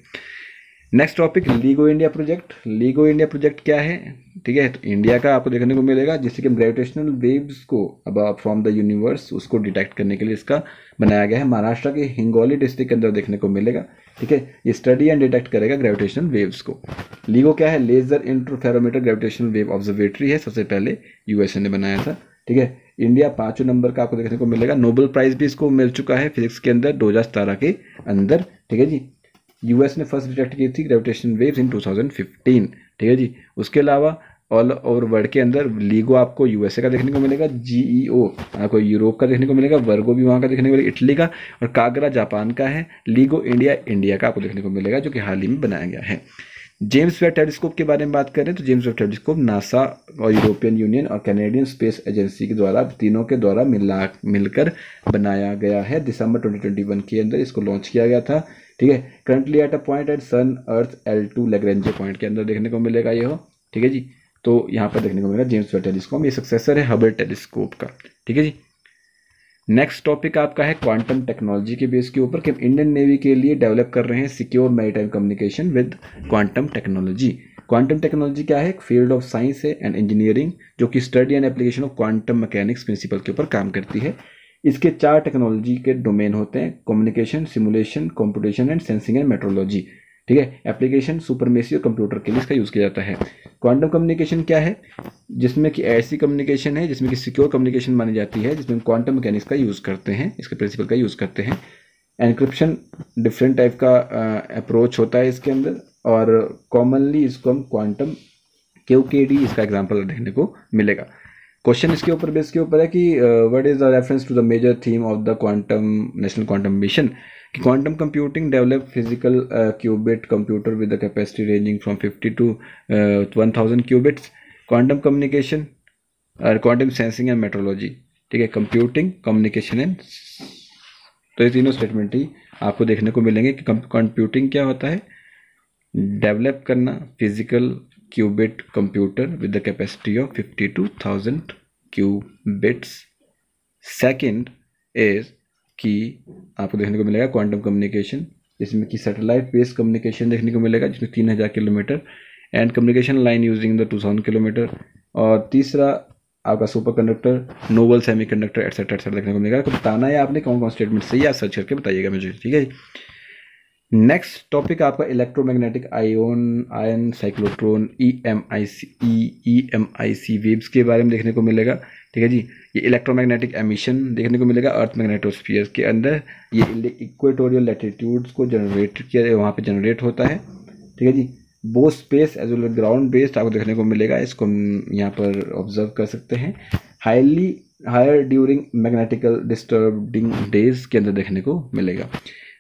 Next topic LIGO India project. LIGO India project क्या है? ठीक है, तो इंडिया का आपको देखने को मिलेगा, जिससे कि ग्रेविटेशनल वेव्स को अब फ्रॉम द यूनिवर्स उसको डिटेक्ट करने के लिए इसका बनाया गया है। महाराष्ट्र के हिंगोली डिस्ट्रिक्ट के अंदर देखने को मिलेगा। ठीक है, ये स्टडी एंड डिटेक्ट करेगा ग्रेविटेशनल वेव्स को। लीगो क्या है? Laser interferometer gravitational wave observatory है, सबसे पहले यूएसए ने बनाया था। ठीक है, इंडिया 5वें नंबर का आपको देखने को मिलेगा। नोबेल प्राइज भी इसको मिल चुका है फिजिक्स के अंदर 2017 के अंदर। ठीक है जी, यूएस ने फर्स्ट डिटेक्ट की थी ग्रेविटेशन वेव्स इन 2015। ठीक है जी, उसके अलावा ऑल ओवर वर्ल्ड के अंदर लीगो आपको यूएसए का देखने को मिलेगा, जीईओ आपको यूरोप का देखने को मिलेगा, वर्गो भी वहाँ का देखने को मिलेगा इटली का, और कागरा जापान का है। लीगो इंडिया का आपको देखने को मिलेगा, जो कि हाल ही में बनाया गया है। जेम्स वेब टेलीस्कोप के बारे में बात करें तो जेम्स वेब टेलीस्कोप नासा और यूरोपियन यूनियन और कैनेडियन स्पेस एजेंसी के द्वारा, तीनों के द्वारा मिलकर बनाया गया है। दिसंबर 2021 के अंदर इसको लॉन्च किया गया था। ठीक है, currently at a point at sun earth L2 Lagrange point के अंदर देखने को मिलेगा ये हो। ठीक है जी, तो यहाँ पर देखने को मिलेगा जेम्स वेब टेलीस्कोप, ये सक्सेसर है हबल टेलीस्कोप का। ठीक है जी, नेक्स्ट टॉपिक आपका है क्वांटम टेक्नोलॉजी के बेस के ऊपर, कि हम इंडियन नेवी के लिए डेवलप कर रहे हैं secure maritime communication with quantum technology. Quantum technology क्या है? एक फील्ड ऑफ साइंस है एंड इंजीनियरिंग, जो कि study and application of quantum mechanics principle के ऊपर काम करती है। इसके 4 टेक्नोलॉजी के डोमेन होते हैं: communication, simulation, computation and sensing and metrology. ठीक है, एप्लीकेशन सुपरमेसी और कंप्यूटर के लिए इसका यूज़ किया जाता है। क्वांटम कम्युनिकेशन क्या है? जिसमें कि ऐसी कम्युनिकेशन है जिसमें कि सिक्योर कम्युनिकेशन मानी जाती है, जिसमें क्वांटम मैकेनिक्स का यूज़ करते हैं, इसके प्रिंसिपल का यूज़ करते हैं। एनक्रिप्शन डिफरेंट टाइप का अप्रोच होता है इसके अंदर, और कॉमनली इसको हम क्वांटम QKD इसका एग्जाम्पल देखने को मिलेगा। क्वेश्चन इसके ऊपर बेस के ऊपर है कि what is the reference to the major theme of the quantum national quantum mission, कि quantum computing develop physical qubit computer with the capacity ranging from 50 to 1000 qubits. Quantum communication और quantum sensing and metrology, ठीक है, computing, communication and, तो ये तीनों statement ही आपको देखने को मिलेंगे कि कंप्यूटिंग क्या होता है, डेवलप करना physical qubit computer with the capacity of 52,000 qubits. Second is कि आपको देखने को मिलेगा क्वांटम कम्युनिकेशन, जिसमें कि सैटेलाइट बेस्ड कम्युनिकेशन देखने को मिलेगा जिसमें 3,000 kilometer and communication line using the 2,000 kilometer. और तीसरा आपका superconductor, noble semiconductor etcetera देखने को मिलेगा। तो बताना है आपने कौन कौन स्टेटमेंट सही है, आप सर्च करके बताइएगा मुझे, ठीक है। नेक्स्ट टॉपिक आपका electromagnetic ion cyclotron EMIC waves के बारे में देखने को मिलेगा, ठीक है जी। ये इलेक्ट्रोमैग्नेटिक एमिशन देखने को मिलेगा अर्थ मैग्नेटोस्फीयर के अंदर, ये इक्वेटोरियल लैटिट्यूड्स को जनरेट किया, वहाँ पे जनरेट होता है, ठीक है जी। Both space as well ground based आपको देखने को मिलेगा, इसको हम यहाँ पर ऑब्जर्व कर सकते हैं। Higher during magnetical disturbing days के अंदर देखने को मिलेगा।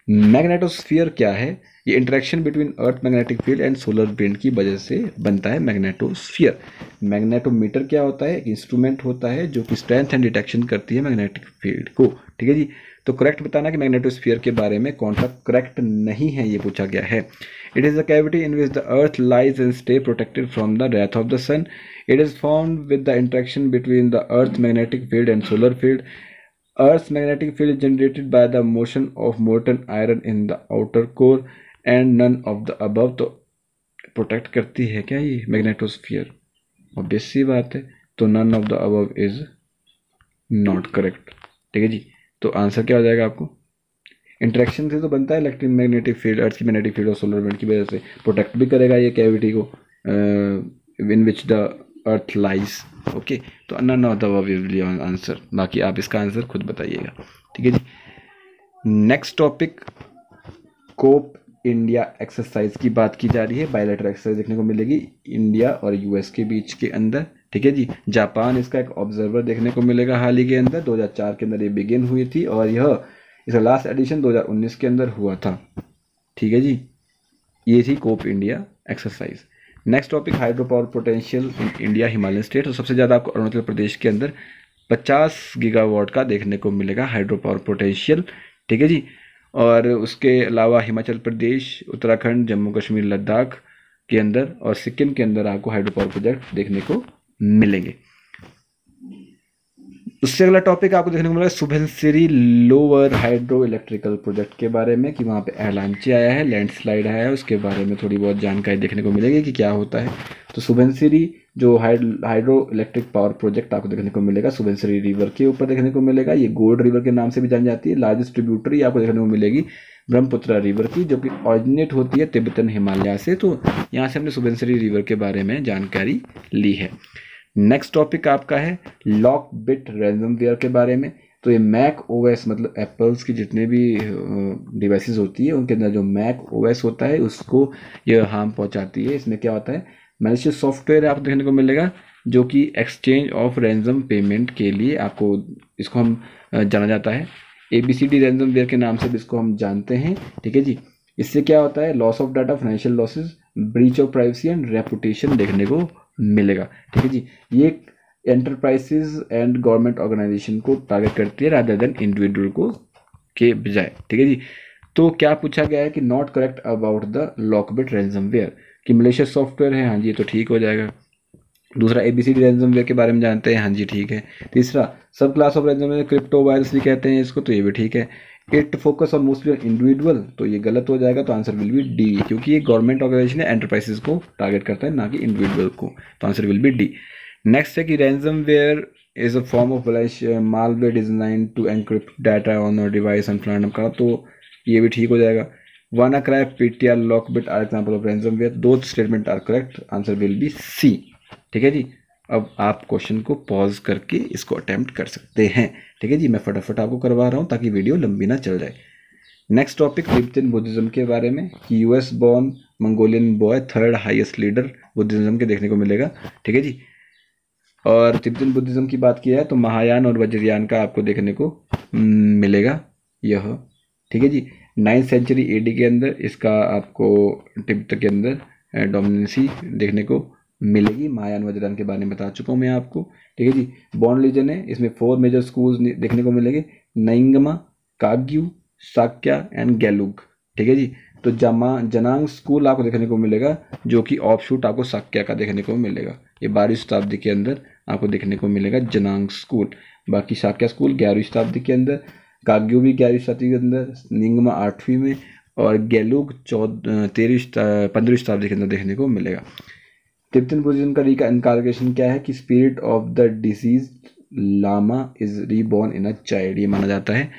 मैग्नेटोस्फीयर क्या है, ये interaction between earth magnetic field and solar wind की वजह से बनता है मैग्नेटोस्फीयर। मैग्नेटोमीटर क्या होता है, एक इंस्ट्रूमेंट होता है जो कि स्ट्रेंथ एंड डिटेक्शन करती है मैग्नेटिक फील्ड को, ठीक है जी। तो करेक्ट बताना कि मैग्नेटोस्फीयर के बारे में कौन सा करेक्ट नहीं है, ये पूछा गया है। It is a cavity in which the earth lies and stay protected from the wrath of the sun. It is formed with the interaction between the earth magnetic field and solar field. Earth's magnetic field is generated by the motion of molten iron in the outer core and none of the above। तो protect करती है क्या ये magnetosphere, obvious सी बात है, तो none of the above is not correct, ठीक है जी। तो आंसर क्या हो जाएगा आपको, इंटरेक्शन से तो बनता है इलेक्ट्रिक मैग्नेटिक फील्ड, अर्थ की मैग्नेटिक फील्ड और सोलर विंड की वजह से प्रोटेक्ट भी करेगा ये कैविटी को in which the earth lies, okay. तो none of the above will be answer, बाकी आप इसका आंसर खुद बताइएगा, ठीक है जी। Next topic Cope India exercise की बात की जा रही है। बायलैटरल एक्सरसाइज देखने को मिलेगी इंडिया और यूएस के बीच के अंदर, ठीक है जी। जापान इसका एक ऑब्जर्वर देखने को मिलेगा हाल ही के अंदर, 2004 के अंदर ये बिगिन हुई थी और यह इसका लास्ट एडिशन 2019 के अंदर हुआ था, ठीक है जी। ये थी Cope India exercise. Next topic hydro power potential in India Himalayan state. तो सबसे ज़्यादा आपको अरुणाचल प्रदेश के अंदर 50 गीगावाट का देखने को मिलेगा हाइड्रो पावर पोटेंशियल, ठीक है जी। और उसके अलावा हिमाचल प्रदेश, उत्तराखंड, जम्मू कश्मीर, लद्दाख के अंदर और सिक्किम के अंदर आपको हाइड्रो पावर प्रोजेक्ट देखने को मिलेंगे। उससे अगला टॉपिक आपको देखने को मिलेगा Subansiri lower hydro electrical project के बारे में, कि वहाँ पे एलांची आया है, लैंडस्लाइड आया है, उसके बारे में थोड़ी बहुत जानकारी देखने को मिलेगी कि क्या होता है। तो सुबनसिरी जो हाइड्रो इलेक्ट्रिक पावर प्रोजेक्ट आपको देखने को मिलेगा सुबनसिरी रिवर के ऊपर देखने को मिलेगा। ये गोल्ड रिवर के नाम से भी जानी जाती है। लार्जेस्ट ट्रिब्यूटरी आपको देखने को मिलेगी ब्रह्मपुत्रा रिवर की, जो कि ऑरिजिनेट होती है तिब्बतन हिमालय से। तो यहाँ से हमने सुबनसिरी रिवर के बारे में जानकारी ली है। नेक्स्ट टॉपिक आपका है लॉक बिट रैंसमवेयर के बारे में। तो ये मैक ओएस मतलब एप्पल्स की जितने भी डिवाइसेस होती है उनके अंदर जो मैक ओएस होता है उसको ये हार्म पहुंचाती है। इसमें क्या होता है, मैलिशियस सॉफ्टवेयर आपको देखने को मिलेगा जो कि एक्सचेंज ऑफ रैंसम पेमेंट के लिए आपको इसको हम जाना जाता है, ABCD रैंसमवेयर के नाम से भी इसको हम जानते हैं, ठीक है जी। इससे क्या होता है, loss of data, financial losses, breach of privacy and reputation देखने को मिलेगा, ठीक है जी। ये एंटरप्राइजेज एंड गवर्नमेंट ऑर्गेनाइजेशन को टारगेट करती है रादर देन इंडिविजुअल को के बजाय, ठीक है जी। तो क्या पूछा गया है कि not correct about the LockBit ransomware, कि मलेशियस सॉफ्टवेयर है, हाँ जी, तो ठीक हो जाएगा। दूसरा ABCD रैंसमवेयर के बारे में जानते हैं, हाँ जी ठीक है। तीसरा सब class of ransomware crypto virus भी कहते हैं इसको, तो ये भी ठीक है। It focus on mostly individual, तो ये गलत हो जाएगा, तो आंसर विल बी डी, क्योंकि ये गवर्नमेंट ऑर्गेनाइजेशन है, एंटरप्राइजेस को टारगेट करता है ना कि इंडिविजुअल को, तो answer will be D. Next है कि ransomware is a form of malware design to encrypt data on a device and फ्लान का, तो ये भी ठीक हो जाएगा। WannaCry, PTR, LockBit are example of ransomware, दो statement are correct, answer will be C, ठीक है जी। अब आप क्वेश्चन को पॉज करके इसको अटेम्प्ट कर सकते हैं, ठीक है जी। मैं फटाफट आपको करवा रहा हूँ ताकि वीडियो लंबी ना चल जाए। नेक्स्ट टॉपिक तिब्बतन बुद्धिज्म के बारे में, कि US born Mongolian boy third highest leader Buddhism के देखने को मिलेगा, ठीक है जी। और तिब्बतन बुद्धिज्म की बात की है तो महायान और वज्रयान का आपको देखने को मिलेगा यह, ठीक है जी। 9th सेंचुरी AD के अंदर इसका आपको तिब्बत के अंदर डोमिनेंसी देखने को मिलेगी। महायान वज्रयान के बारे में बता चुका हूँ मैं आपको। ठीक है जी। बॉन रीजन है, इसमें 4 मेजर स्कूल्स देखने को मिलेंगे, नइंगमा, काग्यू, साक्या एंड गैलुग। ठीक है जी। तो जनांग स्कूल आपको देखने को मिलेगा, जो कि ऑफशूट आपको साक्या का देखने को मिलेगा। ये 12वीं शताब्दी के अंदर आपको देखने को मिलेगा जनांग स्कूल। बाकी साक्या स्कूल 11वीं शताब्दी के अंदर, काग्यू भी 11वीं शताब्दी के अंदर, निंगमा 8वीं में और गैलुग 15वीं शताब्दी के अंदर देखने को मिलेगा। तिब्बतन बुद्धिज्म का इनकार्नेशन क्या है कि spirit of the deceased lama is reborn in a child, ये माना जाता है।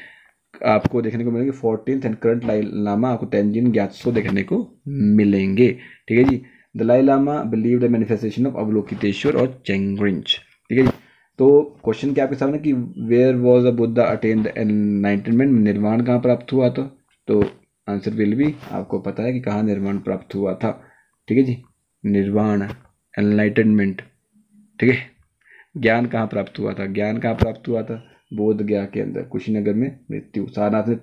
आपको देखने को मिलेंगे 14th एंड करंट लामा आपको तेंजिन ग्यात्सो देखने को मिलेंगे। ठीक है जी। Dalai Lama believe the manifestation of Avalokiteshvara और चेंगरिंच। ठीक है जी। तो क्वेश्चन क्या आपके सामने कि where was a Buddha attain the enlightenment, निर्वाण कहाँ प्राप्त हुआ था? तो आंसर विल भी आपको पता है कि कहाँ निर्वाण प्राप्त हुआ था। ठीक है जी। निर्वाण, एनलाइटनमेंट। ठीक है। ज्ञान कहाँ प्राप्त हुआ था? ज्ञान कहाँ प्राप्त हुआ था? बोध गया के अंदर, कुशीनगर में मृत्यु। सारनाथ में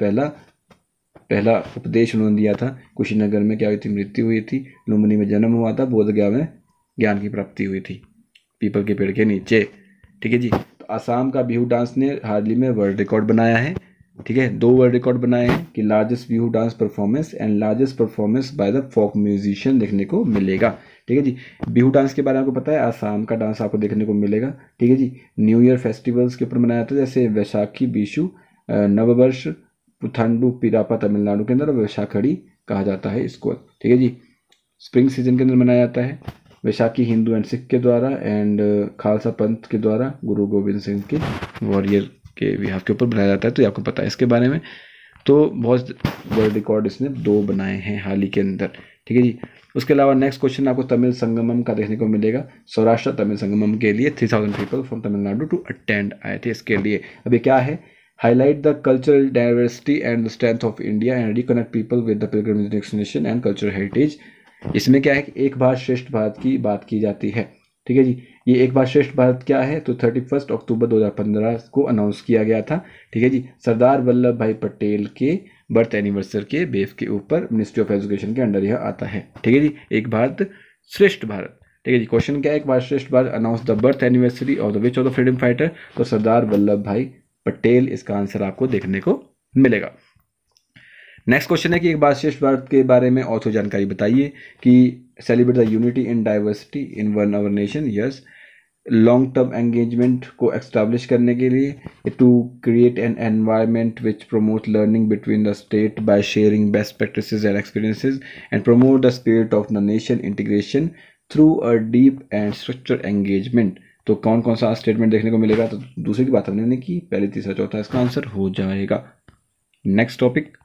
पहला उपदेश उन्होंने दिया था। कुशीनगर में क्या हुई थी? मृत्यु हुई थी। लुम्बिनी में जन्म हुआ था। बोध गया में ज्ञान की प्राप्ति हुई थी, पीपल के पेड़ के नीचे। ठीक है जी। तो आसाम का बिहू डांस ने हाल ही में वर्ल्ड रिकॉर्ड बनाया है। ठीक है, 2 वर्ल्ड रिकॉर्ड बनाए हैं कि largest Bihu dance performance and largest performance by the folk musician देखने को मिलेगा। ठीक है जी। बिहू डांस के बारे में आपको पता है, आसाम का डांस आपको देखने को मिलेगा। ठीक है जी। न्यू ईयर फेस्टिवल्स के ऊपर मनाया जाता है, जैसे वैशाखी, बीशु, नववर्ष, पुथंडू पिरापा तमिलनाडु के अंदर, और वैशाखड़ी कहा जाता है इसको। ठीक है जी। स्प्रिंग सीजन के अंदर मनाया जाता है। वैशाखी हिंदू एंड सिख के द्वारा एंड खालसा पंथ के द्वारा गुरु गोविंद सिंह के वॉरियर के विहार के ऊपर बनाया जाता है। तो ये आपको पता है इसके बारे में। तो बहुत वर्ल्ड रिकॉर्ड इसने 2 बनाए हैं हाल ही के अंदर। ठीक है जी। उसके अलावा नेक्स्ट क्वेश्चन आपको तमिल संगमम का देखने को मिलेगा। सौराष्ट्र तमिल संगमम के लिए 3000 people from Tamil Nadu to attend आए थे इसके लिए। अभी क्या है, highlight the cultural diversity and the strength of India and reconnect people with the pilgrimage destination and cultural heritage. इसमें क्या है कि एक भारत श्रेष्ठ भारत की बात की जाती है। ठीक है जी। ये एक भारत श्रेष्ठ भारत क्या है? तो 31 अक्टूबर 2015 को अनाउंस किया गया था। ठीक है जी। सरदार वल्लभ भाई पटेल के बर्थ एनिवर्सरी के बेस के ऊपर मिनिस्ट्री ऑफ एजुकेशन के अंडर यह आता है। ठीक है जी। एक भारत श्रेष्ठ भारत। ठीक है जी। क्वेश्चन क्या है? एक भारत श्रेष्ठ Bharat announce the birth anniversary of the which of the freedom fighter? तो सरदार वल्लभ भाई पटेल इसका आंसर आपको देखने को मिलेगा। नेक्स्ट क्वेश्चन है कि एक भारत श्रेष्ठ भारत के बारे में और जानकारी बताइए कि celebrate the unity in diversity in one our nation. Yes, long term engagement को एस्टैब्लिश करने के लिए, to create an environment which promote learning between the state by sharing best practices and experiences and promote the spirit of the nation integration through a deep and structure engagement. तो कौन कौन सा statement देखने को मिलेगा? तो दूसरी की बात हमने की, पहले तीसरा चौथा इसका आंसर हो जाएगा। नेक्स्ट टॉपिक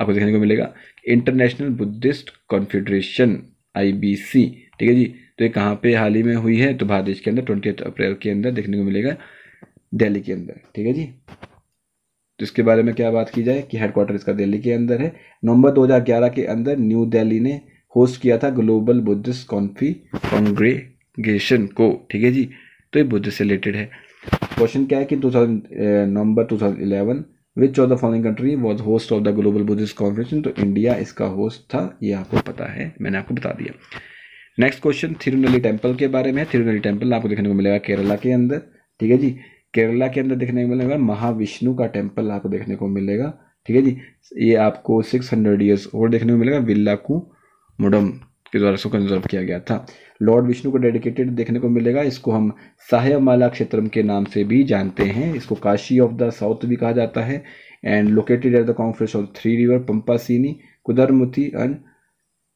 आपको देखने को मिलेगा इंटरनेशनल बुद्धिस्ट कॉन्फेडरेशन, IBC। ठीक है जी। तो ये कहाँ पे हाल ही में हुई है? तो भारत देश के अंदर 20 अप्रैल के अंदर देखने को मिलेगा, दिल्ली के अंदर। ठीक है जी। तो इसके बारे में क्या बात की जाए कि हेडक्वार्टर इसका दिल्ली के अंदर है। नवंबर 2011 के अंदर न्यू दिल्ली ने होस्ट किया था ग्लोबल बुद्धिस्ट कॉन्ग्रेगेशन को। ठीक है जी। तो ये बुद्ध से रिलेटेड है। क्वेश्चन क्या है कि नवंबर 2011 which of the following country was host of the global Buddhist conference? तो इंडिया इसका होस्ट था, ये आपको पता है, मैंने आपको बता दिया। नेक्स्ट क्वेश्चन थिरुनेली टेम्पल के बारे में है। थिरुनेली टेम्पल आपको देखने को मिलेगा केरला के अंदर। ठीक है जी। केरला के अंदर देखने को मिलेगा महाविष्णु का टेम्पल आपको देखने को मिलेगा। ठीक है जी। ये आपको 600 ईयर्स और देखने को मिलेगा, विल्लाकू मुडम के द्वारा इसको कंजर्व किया गया था। लॉर्ड विष्णु को डेडिकेटेड देखने को मिलेगा। इसको हम साह्यमाला क्षेत्रम के नाम से भी जानते हैं। इसको काशी ऑफ द साउथ भी कहा जाता है। And located at the confluence of 3 river, पंपासीनी, कुदरमुथी एंड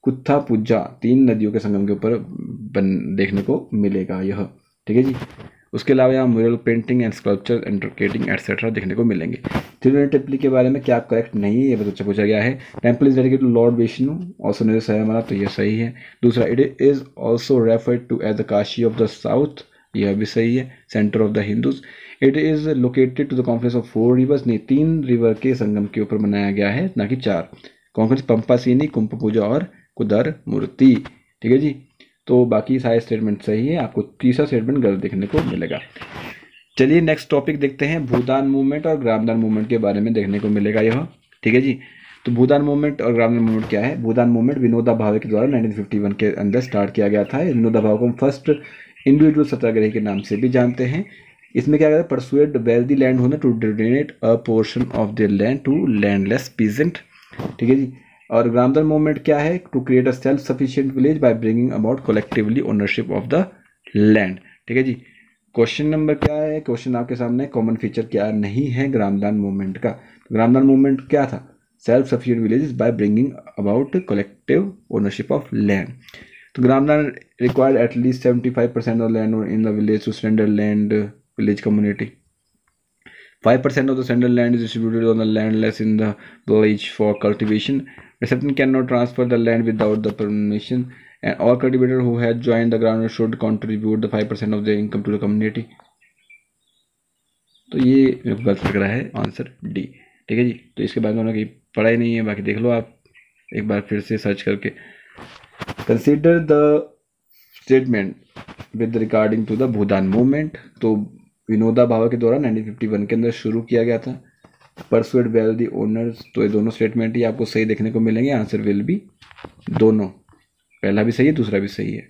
कुत्थापुजा, 3 नदियों के संगम के ऊपर देखने को मिलेगा यह। ठीक है जी। उसके अलावा यहाँ mural painting and sculpture and etcetera देखने को मिलेंगे। तिरुनेली टेम्पल के बारे में क्या करेक्ट नहीं है, ये बच्चा पूछा गया है। Temple is dedicated to lord Vishnu also known as सायमाला, तो ये सही है। दूसरा, it is also referred to as the Kashi of the south, यह भी सही है। Centre of the Hindus. It is located to the confluence of 4 rivers, नहीं 3 रिवर के संगम के ऊपर बनाया गया है, ना कि 4। कॉन्फ्रेंस पंपासीनी, कुंभ पूजा और कुदर मूर्ति। ठीक है जी। तो बाकी सारे स्टेटमेंट सही है, आपको तीसरा स्टेटमेंट गलत देखने को मिलेगा। चलिए नेक्स्ट टॉपिक देखते हैं, भूदान मूवमेंट और ग्रामदान मूवमेंट के बारे में देखने को मिलेगा यह। ठीक है जी। तो भूदान मूवमेंट और ग्रामीण मूवमेंट क्या है? भूदान मूवमेंट विनोबा भावे के द्वारा 1951 के अंदर स्टार्ट किया गया था। विनोबा भावे को हम फर्स्ट इंडिविजुअल सत्याग्रही के नाम से भी जानते हैं। इसमें क्या कहता है? Persuade wealthy land owner to donate a portion of their land to landless peasant. ठीक है जी। और ग्रामदान मूवमेंट क्या है? To create a self sufficient village by bringing about collectively ownership of the land. ठीक है जी। क्वेश्चन नंबर क्या है? क्वेश्चन आपके सामने, कॉमन फीचर क्या नहीं है ग्रामदान मूवमेंट का? ग्रामदान मूवमेंट क्या था? Self sufficient villages by bringing about collective ownership of land. तो Gramdan required at least 75% of land in the village to surrender land village community. 5% of the surrendered land is distributed on the landless in the village for cultivation. Recipient cannot transfer the land without the permission, and all cultivator who has joined the ground should contribute the 5% of their income to the community. तो ये मेरे को गलत लग रहा है, answer D. ठीक है जी। तो इसके बाद में की पढ़ाई नहीं है, बाकी देख लो आप एक बार फिर से सर्च करके। Consider the statement with regarding to the Bhoodan movement. तो विनोबा भावे के द्वारा 1951 के अंदर शुरू किया गया था। परसुएड वेल्दी ओनर्स, तो ये दोनों स्टेटमेंट ही आपको सही देखने को मिलेंगे। आंसर विल बी दोनों, पहला भी सही है, दूसरा भी सही है।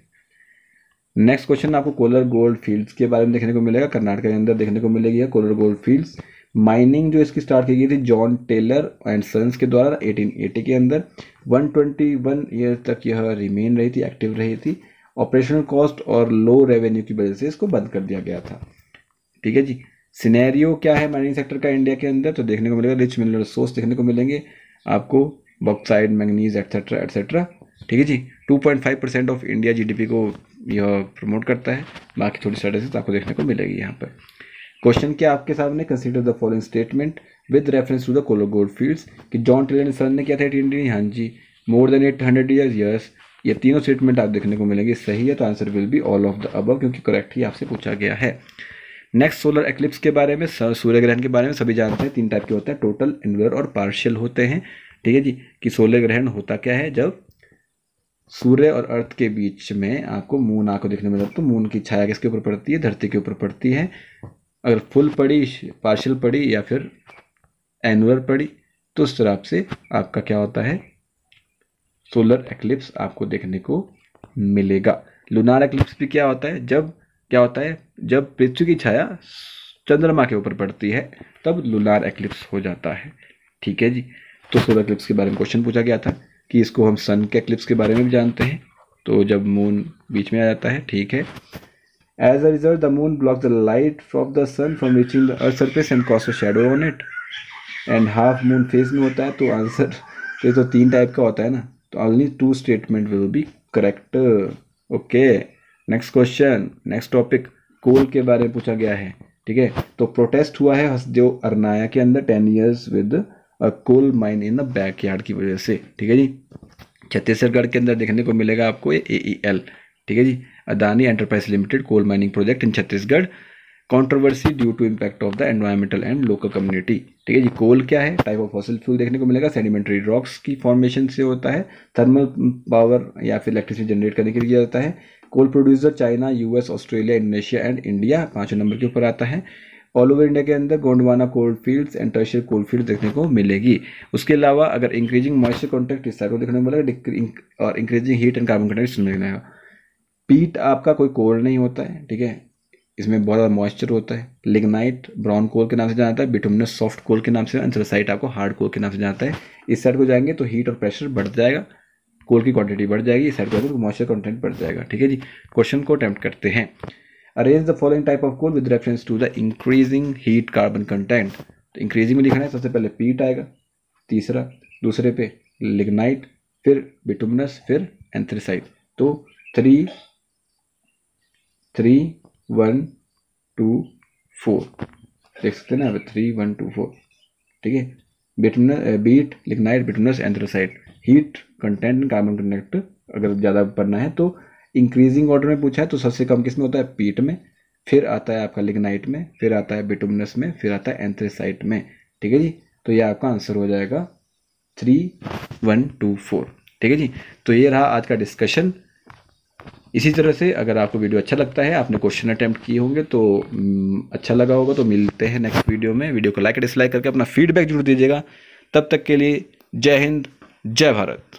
नेक्स्ट क्वेश्चन आपको कोलर गोल्ड फील्ड्स के बारे में देखने को मिलेगा। कर्नाटक के अंदर देखने को मिलेगी कोलर गोल्ड फील्ड्स। माइनिंग जो इसकी स्टार्ट की गई थी जॉन टेलर एंड सन्स के द्वारा 1880 के अंदर। 121 ईयर तक यह रिमेन रही थी, एक्टिव रही थी। ऑपरेशनल कॉस्ट और लो रेवेन्यू की वजह से इसको बंद कर दिया गया था। ठीक है जी। सिनेरियो क्या है माइनिंग सेक्टर का इंडिया के अंदर? तो देखने को मिलेगा रिच मिनरल रिसोर्स देखने को मिलेंगे आपको, बॉक्साइट, मैंगनीज एक्सेट्रा एक्सेट्रा। ठीक है जी। 2.5% ऑफ इंडिया जीडीपी को यह प्रमोट करता है। बाकी थोड़ी स्टैटिस्टिक्स आपको देखने को मिलेगी यहाँ पर। क्वेश्चन क्या आपके सामने? Consider the following statement with reference to the Kolar gold fields. कि जॉन टेलर सन ने किया था 1880? हाँ जी। More than 800 years? यस। ये तीनों स्टेटमेंट आप देखने को मिलेंगे सही है, तो answer will be all of the above, क्योंकि करेक्ट ही आपसे पूछा गया है। नेक्स्ट सोलर एक्लिप्स के बारे में, सूर्य ग्रहण के बारे में सभी जानते हैं। 3 टाइप के होते हैं, टोटल, एनुलर और पार्शियल होते हैं। ठीक है जी। कि सोलर ग्रहण होता क्या है? जब सूर्य और अर्थ के बीच में आपको मून आपको देखने में मिलता है। तो मून की छाया किसके ऊपर पड़ती है? धरती के ऊपर पड़ती है। अगर फुल पड़ी, पार्शियल पड़ी या फिर एनुलर पड़ी, तो उस तरह से आपका क्या होता है? सोलर एक्लिप्स आपको देखने को मिलेगा। लूनार एक्लिप्स भी क्या होता है? जब क्या होता है? जब पृथ्वी की छाया चंद्रमा के ऊपर पड़ती है, तब लूनार एक्लिप्स हो जाता है। ठीक है जी। तो सोलर एक्लिप्स के बारे में क्वेश्चन पूछा गया था कि इसको हम सन के एक्लिप्स के बारे में भी जानते हैं। तो जब मून बीच में आ जाता है, ठीक है। As a result the moon blocks the light from the sun from reaching the earth surface and cast a shadow on it. And half moon phase में होता है। तो आंसर ये तो 3 टाइप का होता है ना, तो only 2 statement will be correct. Okay. Next question, next topic, coal के बारे में पूछा गया है। ठीक है। तो प्रोटेस्ट हुआ है हसदेव अरनाया के अंदर 10 years with a coal mine in the backyard की वजह से। ठीक है जी। छत्तीसगढ़ के अंदर देखने को मिलेगा आपको AEL। ठीक है जी। Adani enterprise limited coal mining project in Chhattisgarh, controversy due to impact of the environmental and local community. ठीक है जी। कोल क्या है? टाइप ऑफ फॉसिल फ्यूल देखने को मिलेगा, सेडिमेंट्री रॉक्स की फॉर्मेशन से होता है, थर्मल पावर या फिर इलेक्ट्रिसिटी जनरेट करने के लिए जाता है। Coal producer China, US, Australia, Indonesia and India 5वें नंबर के ऊपर आता है। ऑल ओवर इंडिया के अंदर Gondwana coal fields and tertiary coal field देखने को मिलेगी। उसके अलावा अगर इंक्रीजिंग मॉइस्चर कॉन्टेक्ट इस साइड को देखने को मिलेगा, और increasing heat and carbon content इसमें मिलेगा। पीट आपका कोई कोल नहीं होता है। ठीक है। इसमें बहुत ज़्यादा मॉइस्चर होता है। लिग्नाइट ब्राउन कोल के नाम से जाना जाता है। बिटुमिनस सॉफ्ट कोल के नाम से, एंथ्रासाइट आपको हार्ड कोल के नाम से जाता है। इस साइड को जाएंगे तो हीट और प्रेशर बढ़ जाएगा, कोल की क्वांटिटी बढ़ जाएगी। इस साइड को तो मॉइस्चर कंटेंट बढ़ जाएगा। ठीक है जी। क्वेश्चन को अटेम्प्ट करते हैं। Arrange the following type of coal with reference to the increasing heat carbon content. तो इंक्रीजिंग में लिखना है, सबसे पहले पीट आएगा, तीसरा, दूसरे पे लिग्नाइट, फिर बिटुमिनस, फिर एंथ्रासाइट। तो 3 1 2 4 देख सकते हैं ना, 3 1 2 4। ठीक है। Bituminous, peat, lignite, bituminous, anthracite. Heat content carbon content अगर ज़्यादा पढ़ना है तो इंक्रीजिंग ऑर्डर में पूछा है, तो सबसे कम किस में होता है? पीट में, फिर आता है आपका लिग्नाइट में, फिर आता है बिटुमिनस में, फिर आता है एंथ्रासाइट में। ठीक है जी। तो ये आपका आंसर हो जाएगा 3 1 2 4। ठीक है जी। तो ये रहा आज का डिस्कशन। इसी तरह से अगर आपको वीडियो अच्छा लगता है, आपने क्वेश्चन अटेम्प्ट किए होंगे तो अच्छा लगा होगा, तो मिलते हैं नेक्स्ट वीडियो में। वीडियो को लाइक डिसलाइक करके अपना फीडबैक जरूर दीजिएगा। तब तक के लिए जय हिंद, जय भारत।